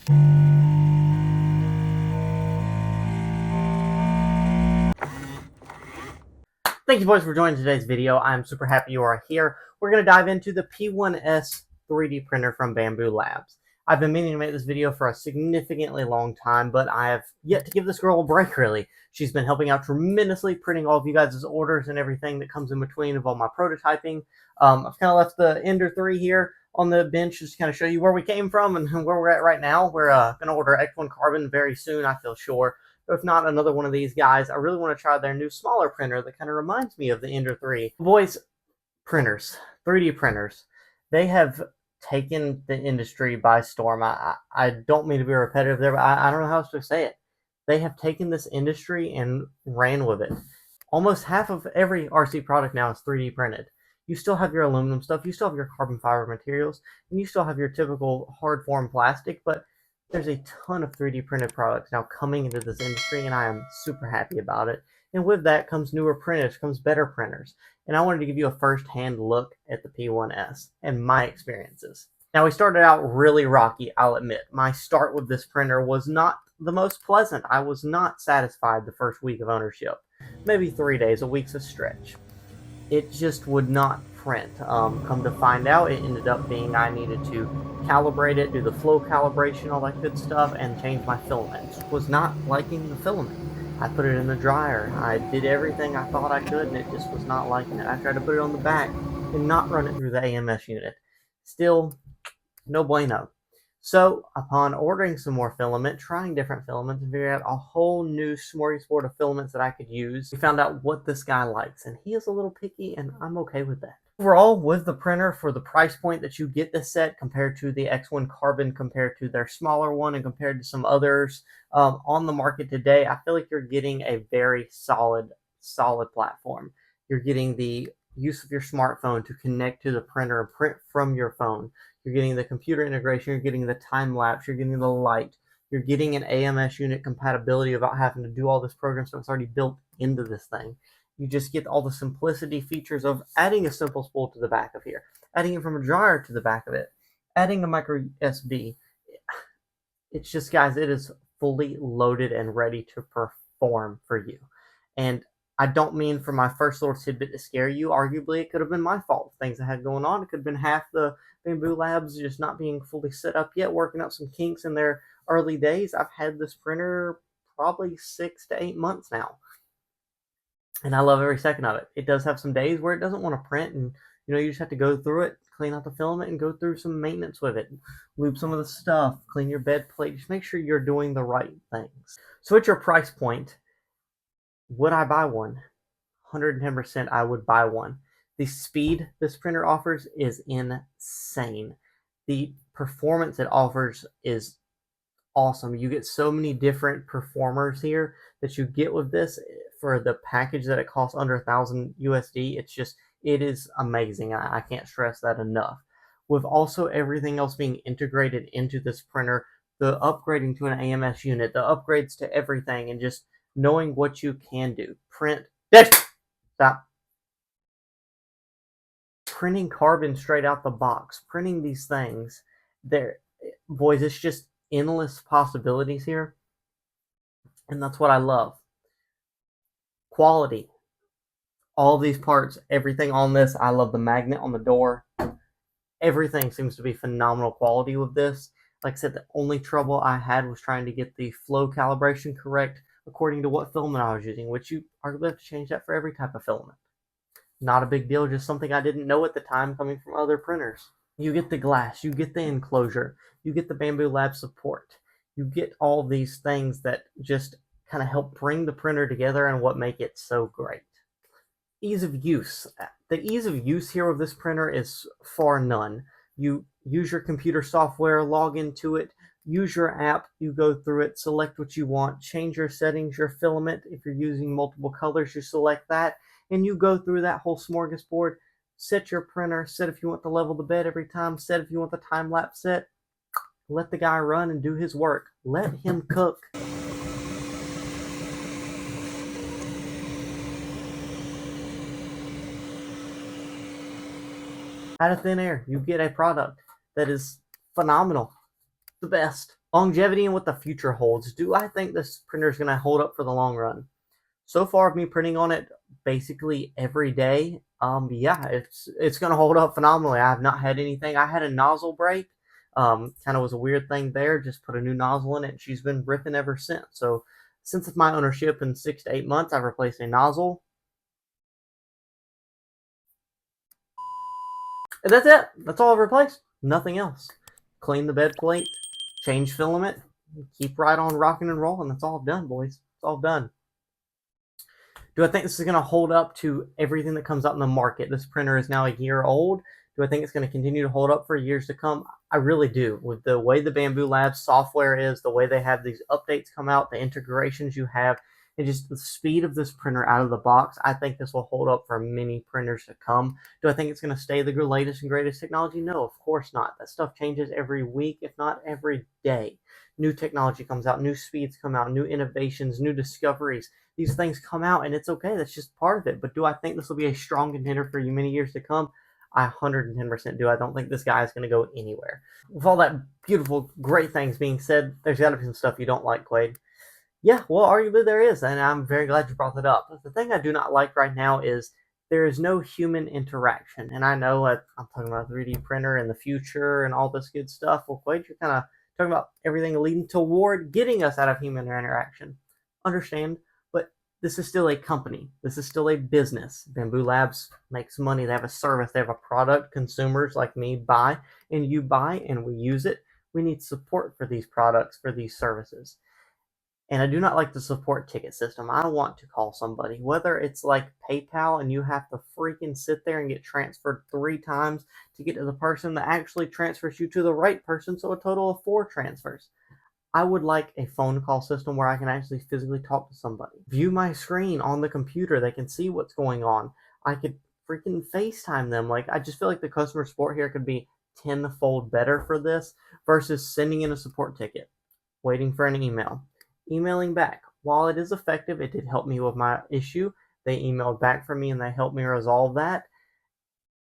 Thank you boys for joining today's video. I'm super happy you are here. We're going to dive into the P1S 3D printer from Bambu Labs. I've been meaning to make this video for a significantly long time, but I have yet to give this girl a break, really. She's been helping out tremendously, printing all of you guys' orders and everything that comes in between of all my prototyping. I've kind of left the Ender 3 here on the bench just to kind of show you where we came from and where we're at right now. We're going to order X1 Carbon very soon, I feel sure. If not another one of these guys, I really want to try their new smaller printer that kind of reminds me of the Ender 3. Boys, printers, 3D printers, they have taken the industry by storm. I don't mean to be repetitive there, but I don't know how else to say it. They have taken this industry and ran with it. Almost half of every RC product now is 3D printed. You still have your aluminum stuff, you still have your carbon fiber materials, and you still have your typical hard form plastic, but there's a ton of 3D printed products now coming into this industry, and I am super happy about it. And with that comes newer printers, comes better printers. And I wanted to give you a first-hand look at the P1S and my experiences. Now, we started out really rocky, I'll admit. My start with this printer was not the most pleasant. I was not satisfied the first week of ownership. Maybe 3 days, a week's a stretch. It just would not print. Come to find out, it ended up being I needed to calibrate it, do the flow calibration, all that good stuff, and change my filament. Was not liking the filament. I put it in the dryer. I did everything I thought I could, and it just was not liking it. I tried to put it on the back and not run it through the AMS unit. Still, no bueno. So, upon ordering some more filament, trying different filaments, and figuring out a whole new smorgasbord of filaments that I could use, we found out what this guy likes, and he is a little picky, and I'm okay with that. Overall, with the printer, for the price point that you get this set compared to the X1 Carbon, compared to their smaller one, and compared to some others on the market today, I feel like you're getting a very solid platform. You're getting the use of your smartphone to connect to the printer and print from your phone. You're getting the computer integration, you're getting the time lapse, you're getting the light, you're getting an AMS unit compatibility without having to do all this program stuff. It's already built into this thing. You just get all the simplicity features of adding a simple spool to the back of here, adding it from a dryer to the back of it, adding a micro SD. It's just, guys, it is fully loaded and ready to perform for you. And I don't mean for my first little tidbit to scare you. Arguably, it could have been my fault. Things I had going on. It could have been half the Bambu Labs just not being fully set up yet, working out some kinks in their early days. I've had this printer probably 6 to 8 months now, and I love every second of it. It does have some days where it doesn't want to print, and you just have to go through it, clean out the filament, and go through some maintenance with it. Lube some of the stuff, clean your bed plate. Just make sure you're doing the right things. So at your price point, would I buy one? 110% I would buy one. The speed this printer offers is insane. The performance it offers is awesome. You get so many different performers here that you get with this for the package that it costs under 1,000 USD. It is amazing. I can't stress that enough. With also everything else being integrated into this printer, the upgrading to an AMS unit, the upgrades to everything, and just knowing what you can do. Stop. Printing carbon straight out the box, printing these things. Boys, it's just endless possibilities here. And that's what I love. Quality. All these parts, everything on this. I love the magnet on the door. Everything seems to be phenomenal quality with this. Like I said, the only trouble I had was trying to get the flow calibration correct according to what filament I was using, which you arguably have to change that for every type of filament. Not a big deal, just something I didn't know at the time coming from other printers. You get the glass, you get the enclosure, you get the Bambu Lab support. You get all these things that just kind of help bring the printer together and what make it so great. Ease of use. The ease of use here of this printer is far none. You use your computer software, log into it, use your app, you go through it, select what you want, change your settings, your filament. If you're using multiple colors, you select that, and you go through that whole smorgasbord. Set your printer, set if you want to level the bed every time, set if you want the time-lapse set. Let the guy run and do his work. Let him cook. Out of thin air, you get a product that is phenomenal. The best. Longevity and what the future holds. Do I think this printer is going to hold up for the long run? So far, me printing on it basically every day, yeah, it's going to hold up phenomenally. I have not had anything. I had a nozzle break. Kind of was a weird thing there. Just put a new nozzle in it, and she's been ripping ever since. So since it's my ownership in 6 to 8 months, I've replaced a nozzle. And that's it. That's all I've replaced. Nothing else. Clean the bed plate, change filament, keep right on rocking and rolling. That's all I've done, boys. It's all done. Do I think this is going to hold up to everything that comes out in the market? This printer is now a year old. Do I think it's going to continue to hold up for years to come? I really do. With the way the Bambu Labs software is, the way they have these updates come out, the integrations you have, and just the speed of this printer out of the box, I think this will hold up for many printers to come. Do I think it's going to stay the latest and greatest technology? No, of course not. That stuff changes every week, if not every day. New technology comes out, new speeds come out, new innovations, new discoveries. These things come out, and it's okay. That's just part of it. But do I think this will be a strong contender for many years to come? I 110% do. I don't think this guy is going to go anywhere. With all that beautiful, great things being said, there's got to be some stuff you don't like, Quade. Yeah, well, arguably there is, and I'm very glad you brought that up. But the thing I do not like right now is there is no human interaction. And I know I'm talking about a 3D printer in the future and all this good stuff. Well, Quade, you're kind of talking about everything leading toward getting us out of human interaction. Understand? But this is still a company. This is still a business. Bambu Labs makes money. They have a service. They have a product consumers like me buy, and you buy, and we use it. We need support for these products, for these services. And I do not like the support ticket system. I want to call somebody, whether it's like PayPal and you have to freaking sit there and get transferred 3 times to get to the person that actually transfers you to the right person, so a total of 4 transfers. I would like a phone call system where I can actually physically talk to somebody. View my screen on the computer. They can see what's going on. I could freaking FaceTime them. Like, I just feel like the customer support here could be tenfold better for this versus sending in a support ticket, waiting for an email, emailing back. While it is effective, it did help me with my issue. They emailed back for me and they helped me resolve that.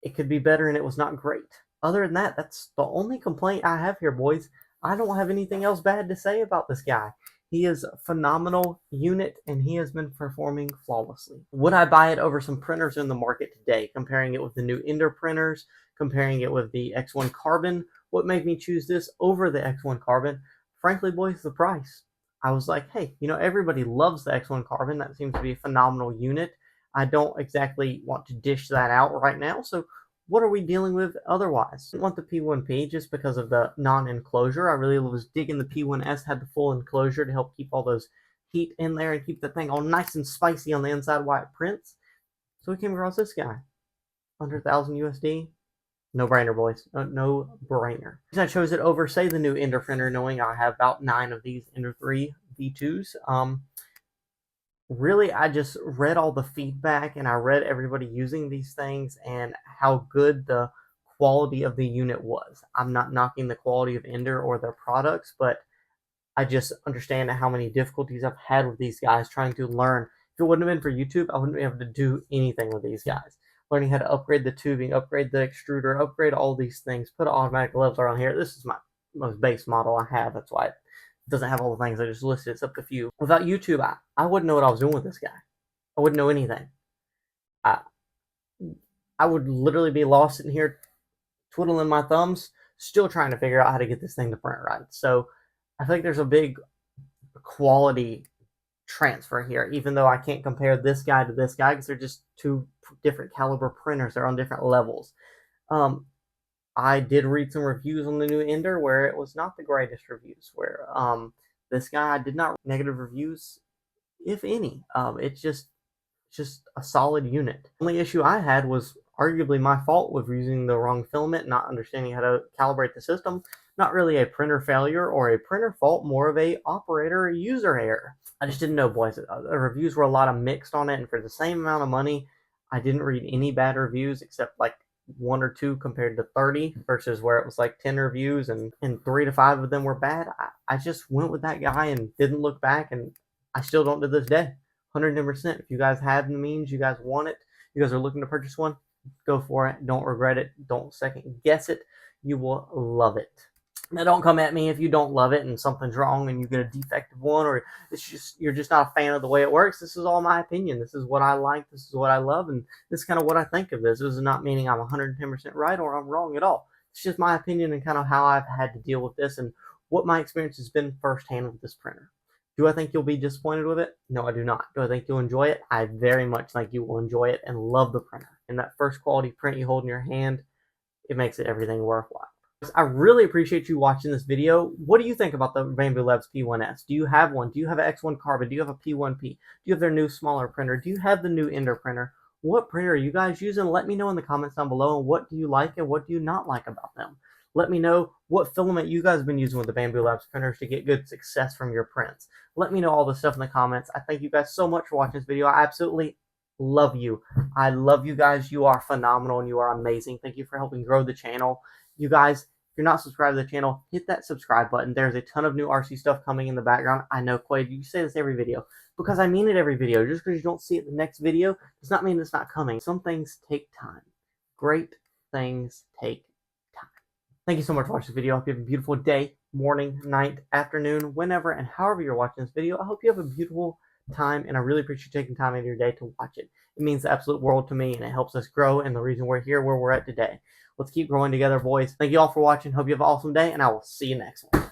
It could be better and it was not great. Other than that, that's the only complaint I have here, boys. I don't have anything else bad to say about this guy. He is a phenomenal unit, and he has been performing flawlessly. Would I buy it over some printers in the market today, comparing it with the new Ender printers, comparing it with the X1 Carbon? What made me choose this over the X1 Carbon? Frankly, boys, the price. I was like, hey, everybody loves the X1 Carbon. That seems to be a phenomenal unit. I don't exactly want to dish that out right now, so what are we dealing with otherwise? I didn't want the P1P just because of the non-enclosure. I really was digging the P1S, had the full enclosure to help keep all those heat in there and keep the thing all nice and spicy on the inside while it prints. So we came across this guy. 100,000 USD. No brainer, boys. No brainer. I chose it over, say, the new Ender printer, knowing I have about 9 of these Ender 3 V2s. Really, I just read all the feedback and I read everybody using these things and how good the quality of the unit was. I'm not knocking the quality of Ender or their products, but I just understand how many difficulties I've had with these guys trying to learn. If it wouldn't have been for YouTube, I wouldn't be able to do anything with these guys. Learning how to upgrade the tubing, upgrade the extruder, upgrade all these things, put an automatic leveler on here. This is my most base model I have. That's why it doesn't have all the things I just listed. It's up to a few. Without YouTube, I wouldn't know what I was doing with this guy. I wouldn't know anything. I would literally be lost in here twiddling my thumbs, still trying to figure out how to get this thing to print right. So I think there's a big quality transfer here, even though I can't compare this guy to this guy because they're just 2 different caliber printers. They're on different levels. I did read some reviews on the new Ender where it was not the greatest reviews, where this guy did not negative reviews, if any. It's just a solid unit. The only issue I had was arguably my fault with using the wrong filament, not understanding how to calibrate the system. Not really a printer failure or a printer fault, more of a operator or user error. I just didn't know, boys. The reviews were a lot of mixed on it, and for the same amount of money, I didn't read any bad reviews except like 1 or 2 compared to 30 versus where it was like 10 reviews and 3 to 5 of them were bad. I just went with that guy and didn't look back, and I still don't to this day. 110%. If you guys have the means, you guys want it, you guys are looking to purchase one, go for it. Don't regret it. Don't second guess it. You will love it. Now, don't come at me if you don't love it and something's wrong and you get a defective one, or you're just not a fan of the way it works. This is all my opinion. This is what I like. This is what I love, and this is kind of what I think of this. This is not meaning I'm 110% right or I'm wrong at all. It's just my opinion and kind of how I've had to deal with this and what my experience has been firsthand with this printer. Do I think you'll be disappointed with it? No, I do not. Do I think you'll enjoy it? I very much think you will enjoy it and love the printer. And that first quality print you hold in your hand, it makes it everything worthwhile. I really appreciate you watching this video. What do you think about the Bambu Labs P1S? Do you have one? Do you have an X1 Carbon? Do you have a P1P? Do you have their new smaller printer? Do you have the new Ender printer? What printer are you guys using? Let me know in the comments down below, and what do you like and what do you not like about them? Let me know what filament you guys have been using with the Bambu Labs printers to get good success from your prints. Let me know all this stuff in the comments. I thank you guys so much for watching this video. I absolutely love you. I love you guys. You are phenomenal and you are amazing. Thank you for helping grow the channel. You guys, if you're not subscribed to the channel, hit that subscribe button. There's a ton of new RC stuff coming in the background. I know, Quade, you say this every video, because I mean it every video. Just because you don't see it in the next video does not mean it's not coming. Some things take time. Great things take time. Thank you so much for watching this video. I hope you have a beautiful day, morning, night, afternoon, whenever, and however you're watching this video. I hope you have a beautiful time, and I really appreciate you taking time out of your day to watch it. It means the absolute world to me, and it helps us grow, and the reason we're here where we're at today. Let's keep growing together, boys. Thank you all for watching. Hope you have an awesome day, and I will see you next one.